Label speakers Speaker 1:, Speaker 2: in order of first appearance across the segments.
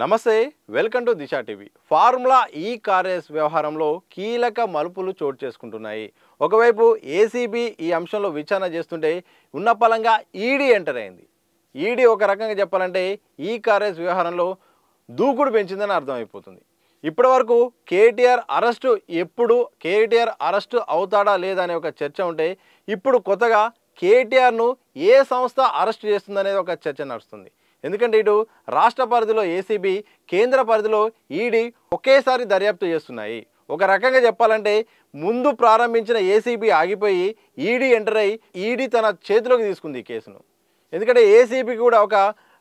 Speaker 1: నమస్తే welcome to Disha TV. Formula ఈ car race వ్యవహారంలో కీలక మలుపులు చోటు చేసుకుంటున్నాయి. ఒకవైపు ఏసీబీ ఈ అంశంలో విచారణ చేస్తుంటే ఉన్నపలంగా ఈడీ ఎంటర్ అయింది. ఈడీ ఒక రకంగా చెప్పాలంటే ఈ కార్ రేస్ వ్యవహారంలో దూకుడు పెంచిందని అర్థమైపోతుంది. ఇప్పటివరకు కేటీఆర్ అరెస్టు అవుతాడా లేదా అనే ఒక చర్చ ఉంటే ఇప్పుడు కొత్తగా కేటీఆర్ను ఏ సంస్థ అరెస్ట్ చేస్తుందనేది ఒక చర్చ నడుస్తుంది. ఎందుకంటే ఇటు రాష్ట్ర పరిధిలో ఏసీబీ, కేంద్ర పరిధిలో ఈడీ ఒకేసారి దర్యాప్తు చేస్తున్నాయి. ఒక రకంగా చెప్పాలంటే ముందు ప్రారంభించిన ఏసీబీ ఆగిపోయి ఈడీ ఎంటర్ అయ్యి ఈడీ తన చేతిలోకి తీసుకుంది ఈ కేసును. ఎందుకంటే ఏసీబీకి కూడా ఒక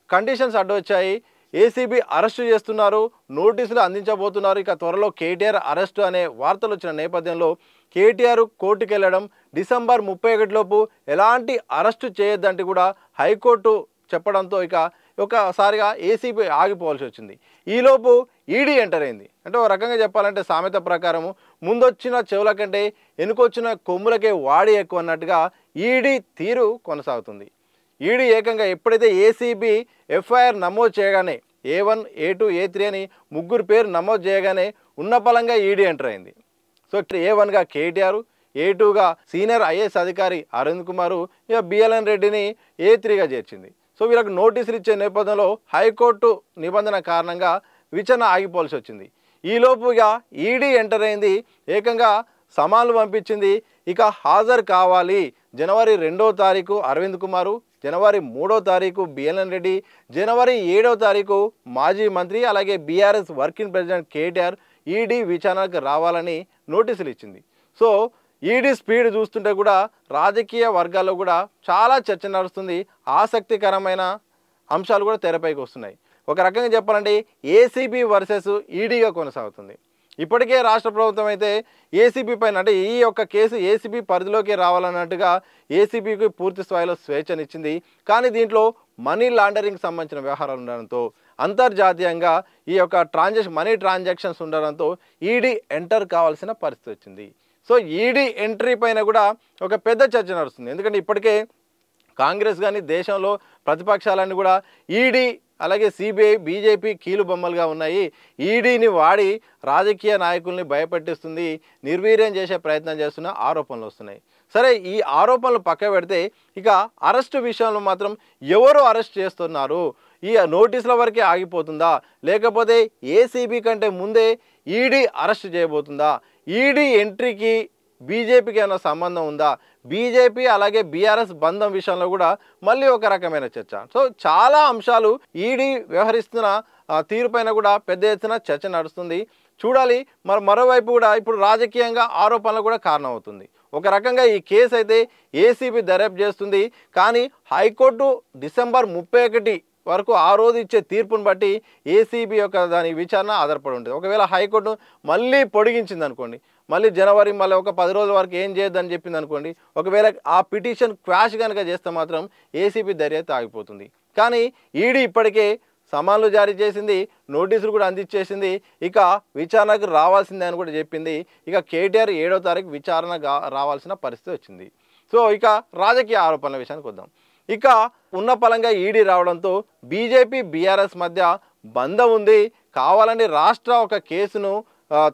Speaker 1: కండిషన్స్ అడ్డు వచ్చాయి. ఏసీబీ అరెస్టు చేస్తున్నారు, నోటీసులు అందించబోతున్నారు, ఇక త్వరలో కేటీఆర్ అరెస్టు అనే వార్తలు వచ్చిన నేపథ్యంలో కేటీఆర్ కోర్టుకు వెళ్ళడం, డిసెంబర్ 31 లోపు ఎలాంటి అరెస్టు చేయొద్దంటే కూడా హైకోర్టు చెప్పడంతో ఇక ఒకసారిగా ఏసీబీ ఆగిపోవాల్సి వచ్చింది. ఈలోపు ఈడీ ఎంటర్ అయింది. అంటే ఒక రకంగా చెప్పాలంటే సామెత ప్రకారము ముందొచ్చిన చెవుల కంటే వెనుకొచ్చిన కొమ్ములకే వాడి ఎక్కువ అన్నట్టుగా ఈడీ తీరు కొనసాగుతుంది. ఈడీ ఏకంగా ఎప్పుడైతే ఏసీబీ ఎఫ్ఐఆర్ నమోదు చేయగానే A1, A2, A3 అని ముగ్గురు పేరు నమోదు చేయగానే ఉన్నపలంగా ఈడీ ఎంటర్ అయింది. సో A1గా కేటీఆర్, A2గా సీనియర్ ఐఏఎస్ అధికారి అరవింద్ కుమార్, ఇక బిఎల్ఎన్ రెడ్డిని A3గా చేర్చింది. సో వీళ్ళకు నోటీసులు ఇచ్చే నేపథ్యంలో హైకోర్టు నిబంధన కారణంగా విచారణ ఆగిపోవాల్సి వచ్చింది. ఈలోపుగా ఈడీ ఎంటర్ అయింది, ఏకంగా సమాన్లు పంపించింది. ఇక హాజరు కావాలి. జనవరి 2వ తారీఖు అరవింద్ కుమారు, జనవరి 3వ తారీఖు బిఎల్ఎన్ రెడ్డి, జనవరి 7వ తారీఖు మాజీ మంత్రి అలాగే BRS working president KTR ED విచారణకు రావాలని నోటీసులు ఇచ్చింది. సో ఈడీ స్పీడ్ చూస్తుంటే కూడా రాజకీయ వర్గాల్లో కూడా చాలా చర్చ నడుస్తుంది. ఆసక్తికరమైన అంశాలు కూడా తెరపైకి వస్తున్నాయి. ఒక రకంగా చెప్పాలంటే ఏసీబీ వర్సెస్ ఈడీగా కొనసాగుతుంది. ఇప్పటికే రాష్ట్ర ప్రభుత్వం అయితే ఏసీబీ పైన అంటే ఈ యొక్క కేసు ఏసీబీ పరిధిలోకి రావాలన్నట్టుగా ఏసీబీకి పూర్తి స్థాయిలో స్వేచ్ఛనిచ్చింది. కానీ దీంట్లో మనీ లాండరింగ్ సంబంధించిన వ్యవహారాలు ఉండడంతో అంతర్జాతీయంగా ఈ యొక్క మనీ ట్రాన్సాక్షన్స్ ఉండడంతో ఈడీ ఎంటర్ కావాల్సిన పరిస్థితి వచ్చింది. సో ఈడీ ఎంట్రీ పైన కూడా ఒక పెద్ద చర్చ నడుస్తుంది. ఎందుకంటే ఇప్పటికే కాంగ్రెస్ కానీ దేశంలో ప్రతిపక్షాలన్నీ కూడా ఈడీ అలాగే సిబిఐ, బీజేపీ కీలు బొమ్మలుగా ఉన్నాయి. ఈడీని వాడి రాజకీయ నాయకుల్ని భయపెట్టిస్తుంది, నిర్వీర్యం చేసే ప్రయత్నం చేస్తున్న ఆరోపణలు వస్తున్నాయి. సరే, ఈ ఆరోపణలు పక్క పెడితే ఇక అరెస్టు విషయంలో మాత్రం ఎవరు అరెస్ట్ చేస్తున్నారు? ఈ నోటీసుల వరకే ఆగిపోతుందా, లేకపోతే ఏసీబీ కంటే ముందే ఈడీ అరెస్ట్ చేయబోతుందా? ఈడీ ఎంట్రీకి బీజేపీకి ఏమైనా సంబంధం ఉందా? బీజేపీ అలాగే బీఆర్ఎస్ బంధం విషయంలో కూడా మళ్ళీ ఒక రకమైన చర్చ. సో చాలా అంశాలు ఈడీ వ్యవహరిస్తున్న తీరుపైన కూడా పెద్ద ఎత్తున చర్చ నడుస్తుంది. చూడాలి. మరోవైపు కూడా ఇప్పుడు రాజకీయంగా ఆరోపణలు కూడా కారణమవుతుంది. ఒక రకంగా ఈ కేసు అయితే ఏసీబీ దర్యాప్తు చేస్తుంది. కానీ హైకోర్టు డిసెంబర్ 31 వరకు ఆ రోజు ఇచ్చే తీర్పును బట్టి ఏసీబీ యొక్క దాని విచారణ ఆధారపడి ఉంటుంది. ఒకవేళ హైకోర్టు మళ్ళీ పొడిగించింది అనుకోండి, మళ్ళీ జనవరి మళ్ళీ ఒక 10 రోజుల వరకు ఏం చేయొద్దని చెప్పింది అనుకోండి, ఒకవేళ ఆ పిటిషన్ క్వాష్ కనుక చేస్తే మాత్రం ఏసీబీ దర్యాప్తు ఆగిపోతుంది. కానీ ఈడీ ఇప్పటికే సమన్లు జారీ చేసింది, నోటీసులు కూడా అందించేసింది, ఇక విచారణకు రావాల్సిందే అని కూడా చెప్పింది. ఇక కేటీఆర్ 7వ తారీఖు విచారణ రావాల్సిన పరిస్థితి వచ్చింది. సో ఇక రాజకీయ ఆరోపణల విషయానికి వద్దాం. ఇక ఉన్న పలంగా ఈడీ రావడంతో బీజేపీ బీఆర్ఎస్ మధ్య బంధం ఉంది. కావాలని రాష్ట్ర ఒక కేసును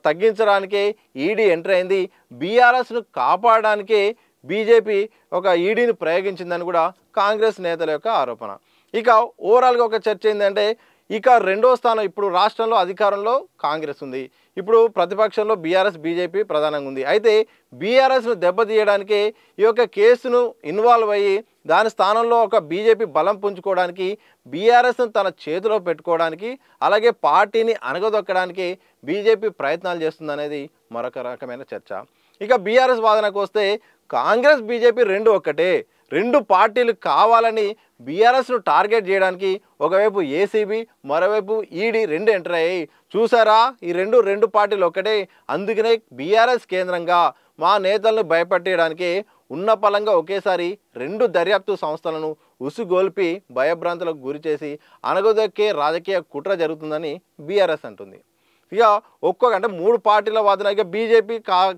Speaker 1: తగ్గించడానికే ఈడీ ఎంటర్ అయింది. బీఆర్ఎస్ను కాపాడడానికే బీజేపీ ఒక ఈడీని ప్రయోగించిందని కూడా కాంగ్రెస్ నేతల యొక్క ఆరోపణ. ఇక ఓవరాల్గా ఒక చర్చ ఏంటంటే ఇక 2వ స్థానం ఇప్పుడు రాష్ట్రంలో అధికారంలో కాంగ్రెస్ ఉంది. ఇప్పుడు ప్రతిపక్షంలో బీఆర్ఎస్, బీజేపీ ప్రధానంగా ఉంది. అయితే బీఆర్ఎస్ను దెబ్బతీయడానికే ఈ యొక్క కేసును ఇన్వాల్వ్ అయ్యి దాని స్థానంలో ఒక బీజేపీ బలం పుంజుకోవడానికి, బీఆర్ఎస్ను తన చేతిలో పెట్టుకోవడానికి, అలాగే పార్టీని అణగదొక్కడానికి బీజేపీ ప్రయత్నాలు చేస్తుందనేది మరొక రకమైన చర్చ. ఇక బీఆర్ఎస్ వాదనకు వస్తే కాంగ్రెస్, బీజేపీ రెండు ఒక్కటే. రెండు పార్టీలు కావాలని బీఆర్ఎస్ను టార్గెట్ చేయడానికి ఒకవైపు ఏసీబీ, మరోవైపు ఈడీ రెండు ఎంటర్ అయ్యాయి. చూసారా, ఈ రెండు పార్టీలు ఒక్కటే. అందుకనే బీఆర్ఎస్ కేంద్రంగా మా నేతలను భయపెట్టడానికి ఉన్న పలంగా ఒకేసారి 2 దర్యాప్తు సంస్థలను ఉసుగొల్పి భయభ్రాంతులకు గురి చేసి అణగదొక్కే రాజకీయ కుట్ర జరుగుతుందని బీఆర్ఎస్ అంటుంది. ఇక ఒక్కొక్క అంటే 3 పార్టీల వాదన. ఇక బీజేపీ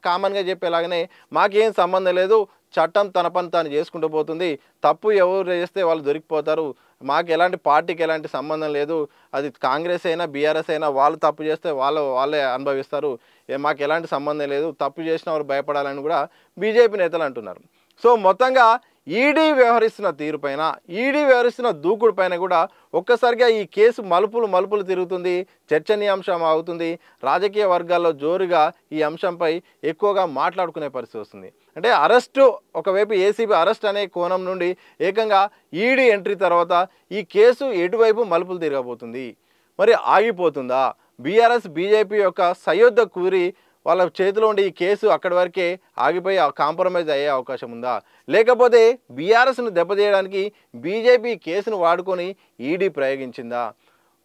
Speaker 1: కామన్గా చెప్పేలాగానే మాకేం సంబంధం లేదు, చట్టం తన పని తాను చేసుకుంటూ పోతుంది, తప్పు ఎవరు చేస్తే వాళ్ళు దొరికిపోతారు, మాకు ఎలాంటి పార్టీకి ఎలాంటి సంబంధం లేదు, అది కాంగ్రెస్ అయినా బీఆర్ఎస్ అయినా వాళ్ళు తప్పు చేస్తే వాళ్ళే అనుభవిస్తారు, మాకు ఎలాంటి సంబంధం లేదు, తప్పు చేసిన వారు భయపడాలని కూడా బీజేపీ నేతలు అంటున్నారు. సో మొత్తంగా ఈడీ వ్యవహరిస్తున్న తీరుపైన, ఈడీ వ్యవహరిస్తున్న దూకుడు పైన కూడా ఒక్కసారిగా ఈ కేసు మలుపులు తిరుగుతుంది, చర్చనీయాంశం అవుతుంది. రాజకీయ వర్గాల్లో జోరుగా ఈ అంశంపై ఎక్కువగా మాట్లాడుకునే పరిస్థితి వస్తుంది. అంటే అరెస్టు ఒకవైపు ఏసీబీ అరెస్ట్ అనే కోణం నుండి ఏకంగా ఈడీ ఎంట్రీ తర్వాత ఈ కేసు ఎటువైపు మలుపులు తిరగబోతుంది, మరి ఆగిపోతుందా? బీఆర్ఎస్ బీజేపీ యొక్క సయోధ్య కూరి వాళ్ళ చేతిలో ఉండి ఈ కేసు అక్కడి వరకే ఆగిపోయి కాంప్రమైజ్ అయ్యే అవకాశం ఉందా? లేకపోతే బీఆర్ఎస్ను దెబ్బతీయడానికి బీజేపీ కేసును వాడుకొని ఈడీ ప్రయోగించిందా?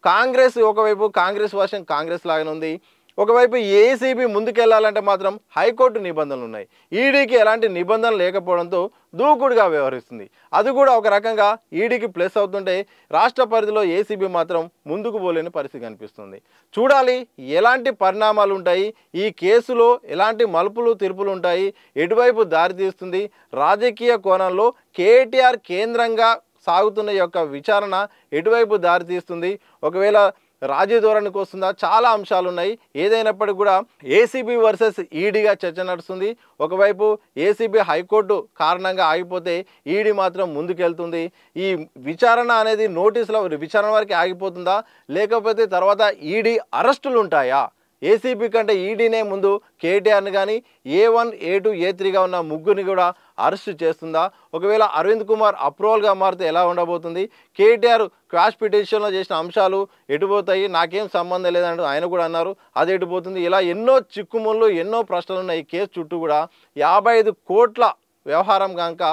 Speaker 1: కాంగ్రెస్ ఒకవైపు కాంగ్రెస్ వర్షన్ కాంగ్రెస్ లాగానే ఉంది, ఒకవైపు ఏసీబీ ముందుకెళ్లాలంటే మాత్రం హైకోర్టు నిబంధనలు ఉన్నాయి. ఈడీకి ఎలాంటి నిబంధనలు లేకపోవడంతో దూకుడుగా వ్యవహరిస్తుంది. అది కూడా ఒక రకంగా ఈడీకి ప్లస్ అవుతుంటే రాష్ట్ర పరిధిలో ఏసీబీ మాత్రం ముందుకు పోలేని పరిస్థితి కనిపిస్తుంది. చూడాలి ఎలాంటి పరిణామాలు ఉంటాయి, ఈ కేసులో ఎలాంటి మలుపులు తిరుపులు ఉంటాయి, ఎటువైపు దారితీస్తుంది, రాజకీయ కోణంలో కేటీఆర్ కేంద్రంగా సాగుతున్న యొక్క విచారణ ఎటువైపు దారితీస్తుంది, ఒకవేళ రాజీ ధోరణికి వస్తుందా? చాలా అంశాలు ఉన్నాయి. ఏదైనప్పటికీ కూడా ఏసీబీ వర్సెస్ ఈడీగా చర్చ నడుస్తుంది. ఒకవైపు ఏసీబీ హైకోర్టు కారణంగా ఆగిపోతే ఈడీ మాత్రం ముందుకెళ్తుంది. ఈ విచారణ అనేది నోటీసుల విచారణ వరకు ఆగిపోతుందా, లేకపోతే తర్వాత ఈడీ అరెస్టులు ఉంటాయా? ఏసీబీ కంటే ఈడీనే ముందు కేటీఆర్ని కానీ A1, A2, A3గా ఉన్న ముగ్గురిని కూడా అరెస్ట్ చేస్తుందా? ఒకవేళ అరవింద్ కుమార్ అప్రూవల్గా మారితే ఎలా ఉండబోతుంది? కేటీఆర్ క్వాష్ పిటిషన్లో చేసిన అంశాలు ఎటుపోతాయి, నాకేం సంబంధం లేదంటూ ఆయన కూడా అన్నారు, అది ఎటుపోతుంది? ఇలా ఎన్నో చిక్కుముళ్ళు ఎన్నో ప్రశ్నలు ఉన్నాయి. ఈ కేసు చుట్టూ కూడా 55 కోట్ల వ్యవహారం కనుక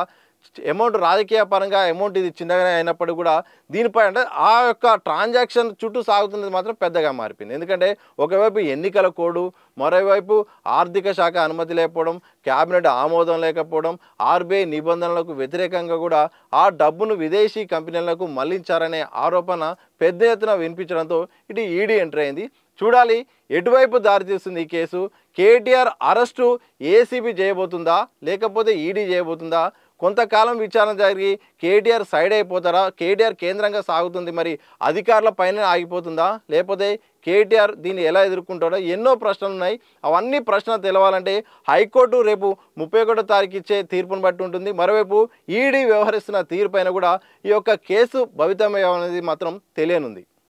Speaker 1: అమౌంట్ రాజకీయ పరంగా అమౌంట్ ఇది చిన్నగానే అయినప్పటికీ కూడా దీనిపై అంటే ఆ యొక్క ట్రాన్సాక్షన్ చుట్టూ సాగుతున్నది మాత్రం పెద్దగా మారిపోయింది. ఎందుకంటే ఒకవైపు ఎన్నికల కోడ్, మరోవైపు ఆర్థిక శాఖ అనుమతి లేకపోవడం, క్యాబినెట్ ఆమోదం లేకపోవడం, ఆర్బీఐ నిబంధనలకు వ్యతిరేకంగా కూడా ఆ డబ్బును విదేశీ కంపెనీలకు మళ్లించారనే ఆరోపణ పెద్ద ఎత్తున వినిపించడంతో ఇటు ఈడీ ఎంటర్ అయింది. చూడాలి ఎటువైపు దారితీస్తుంది ఈ కేసు. కేటీఆర్ అరెస్టు ఏసీబీ చేయబోతుందా, లేకపోతే ఈడీ చేయబోతుందా? కొంతకాలం విచారణ జరిగి కేటీఆర్ సైడ్ అయిపోతారా? కేటీఆర్ కేంద్రంగా సాగుతుంది, మరి అధికారుల పైన ఆగిపోతుందా, లేకపోతే కేటీఆర్ దీన్ని ఎలా ఎదుర్కొంటాడో ఎన్నో ప్రశ్నలు ఉన్నాయి. అవన్నీ ప్రశ్నలు తెలవాలంటే హైకోర్టు రేపు 31వ తారీఖు ఇచ్చే తీర్పును బట్టి ఉంటుంది. మరోవైపు ఈడీ వ్యవహరిస్తున్న తీరు పైన కూడా ఈ యొక్క కేసు భవితమయ్యేది మాత్రం తెలియనుంది.